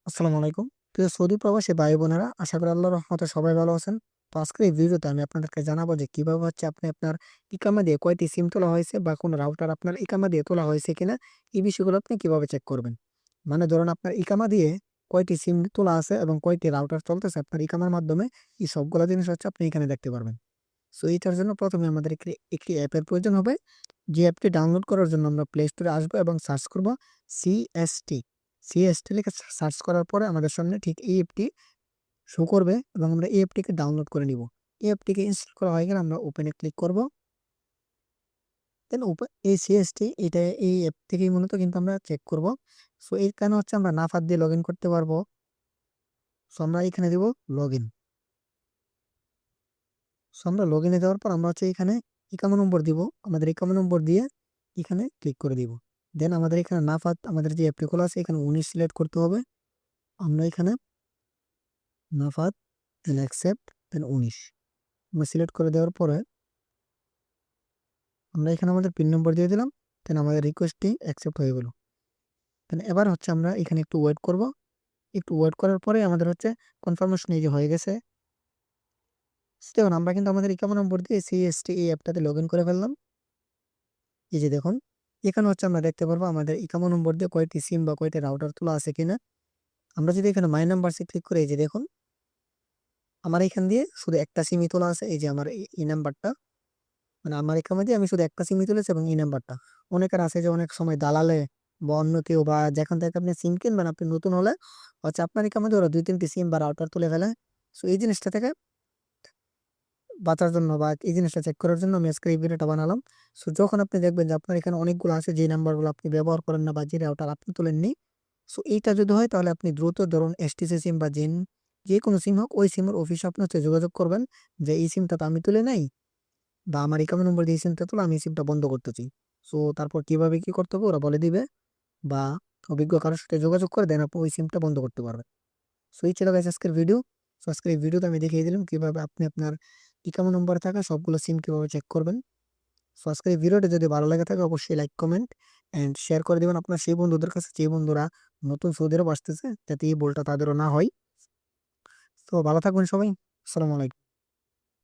আসসালামু আলাইকুম। প্রিয় সৌদি প্রবাসী ভাই বোনেরা, আশা করি আল্লাহর রহমতে সবাই ভালো আছেন। তো আজকের এই ভিডিওতে আমি আপনাদেরকে জানাবো যে কিভাবে হচ্ছে আপনি আপনার ইকামা দিয়ে কয়টি সিম তোলা হয়েছে বা কোন রাউটার আপনার ইকামা দিয়ে তোলা হয়েছে কিনা, এই বিষয়গুলো আপনি কিভাবে চেক করবেন। মানে ধরুন আপনার ইকামা দিয়ে কয়টি সিম তোলা আছে এবং কয়টি রাউটার চলতেছে আপনার ইকামার মাধ্যমে, এই সবগুলো জিনিস হচ্ছে আপনি এখানে দেখতে পারবেন। সো এইটার জন্য প্রথমে আমাদের একটি একটি অ্যাপের প্রয়োজন হবে। যে অ্যাপটি ডাউনলোড করার জন্য আমরা প্লে স্টোরে আসবো এবং সার্চ করব সিএসটি। সিএসটি লিখে সার্চ করার পরে আমাদের সামনে ঠিক এই অ্যাপটি শো করবে এবং আমরা এই অ্যাপটিকে ডাউনলোড করে নিব। এই অ্যাপটিকে ইনস্টল করা হয়ে গেলে আমরা ওপেনে ক্লিক করব। দেন এই সিএসটি এটা এই অ্যাপ থেকেই মূলত কিন্তু আমরা চেক করব। সো এখানে হচ্ছে আমরা নাফাত দিয়ে লগ ইন করতে পারবো। সো আমরা এখানে দিব লগ ইন। সো আমরা লগ ইনে যাওয়ার পর আমরা হচ্ছে এখানে ইকামা নম্বর দিব। আমাদের ইকামা নম্বর দিয়ে এখানে ক্লিক করে দিব। দেন আমাদের এখানে নাফাত আমাদের যে অ্যাপটি খোলা আছে এখানে 19 সিলেক্ট করতে হবে। আমরা এখানে নাফাত দেন অ্যাকসেপ্ট দেন 19 আমরা সিলেক্ট করে দেওয়ার পরে আমরা এখানে আমাদের পিন নম্বর দিয়ে দিলাম। দেন আমাদের রিকোয়েস্টটি অ্যাকসেপ্ট হয়ে গেল। দেন এবার হচ্ছে আমরা এখানে একটু ওয়েট করব। একটু ওয়েট করার পরে আমাদের হচ্ছে কনফার্মেশন এই যে হয়ে গেছে। দেখুন আমরা কিন্তু আমাদের ইকামা নম্বর দিয়ে সিএসটি এই অ্যাপটাতে লগ ইন করে ফেললাম। এই যে দেখুন, এখানে হচ্ছে আমরা দেখতে পারবো আমাদের ইকামা নম্বর দিয়ে কয়টি সিম বা কয়টি রাউটার তোলা আছে কিনা। আমরা যদি এখানে মাই নাম্বারসে ক্লিক করে এই যে দেখুন, আমার এখান দিয়ে শুধু একটা সিমই তোলা আছে। এই যে আমার এই নাম্বারটা, মানে আমার ইকামা দিয়ে আমি শুধু একটা সিমই তুলেছি এবং এই নাম্বারটা। অনেকের আছে যে অনেক সময় দালালে বা অন্য কেউ বা যেখান থেকে আপনি সিম কিনবেন, আপনি নতুন হলে হচ্ছে আপনার ইকামা দিয়ে ওরা 2-3টি সিম বা রাউটার তুলে ফেলে। সো এই জিনিসটা থেকে বাঁচার জন্য বা এই জিনিসটা চেক করার জন্য আমি আজকে এই ভিডিওটা বানালাম। সো যখন আপনি দেখবেন যে আপনার এখানে অনেকগুলো আছে যে নাম্বারগুলো আপনি ব্যবহার করেন না বা যে রাউটার আপনি তোলেননি, সো এইটা যদি হয় তাহলে আপনি দ্রুত ধরুন এসটিসি সিম বা যে কোনো সিম হোক, ওই সিমের অফিসে আপনি হচ্ছে যোগাযোগ করবেন যে এই সিমটা তো আমি তুলে নাই বা আমার একাউন্ট নম্বর দিয়ে এই সিমটা তুলে আমি এই সিমটা বন্ধ করতে চাই। সো তারপর কিভাবে কি করতে হবে ওরা বলে দিবে, বা অভিজ্ঞ কারোর সাথে যোগাযোগ করে দেন আপনি ওই সিমটা বন্ধ করতে পারবেন। সো এই ছিল গাইস আজকের ভিডিও। সো আজকের এই ভিডিওতে আমি দেখিয়ে দিলাম কিভাবে আপনি আপনার ইকামা নম্বর থাকা সবগুলো সিম কিভাবে চেক করবেন। সো আজকের এই ভিডিওটা যদি ভালো লাগে থাকে অবশ্যই লাইক কমেন্ট এন্ড শেয়ার করে দিবেন আপনার সেই বন্ধুদের কাছে যে বন্ধুরা নতুন সৌদি আরব আসতেছে, যাতে এই ভুলটা তাদেরও না হয়। তো ভালো থাকবেন সবাই। আসসালামু আলাইকুম।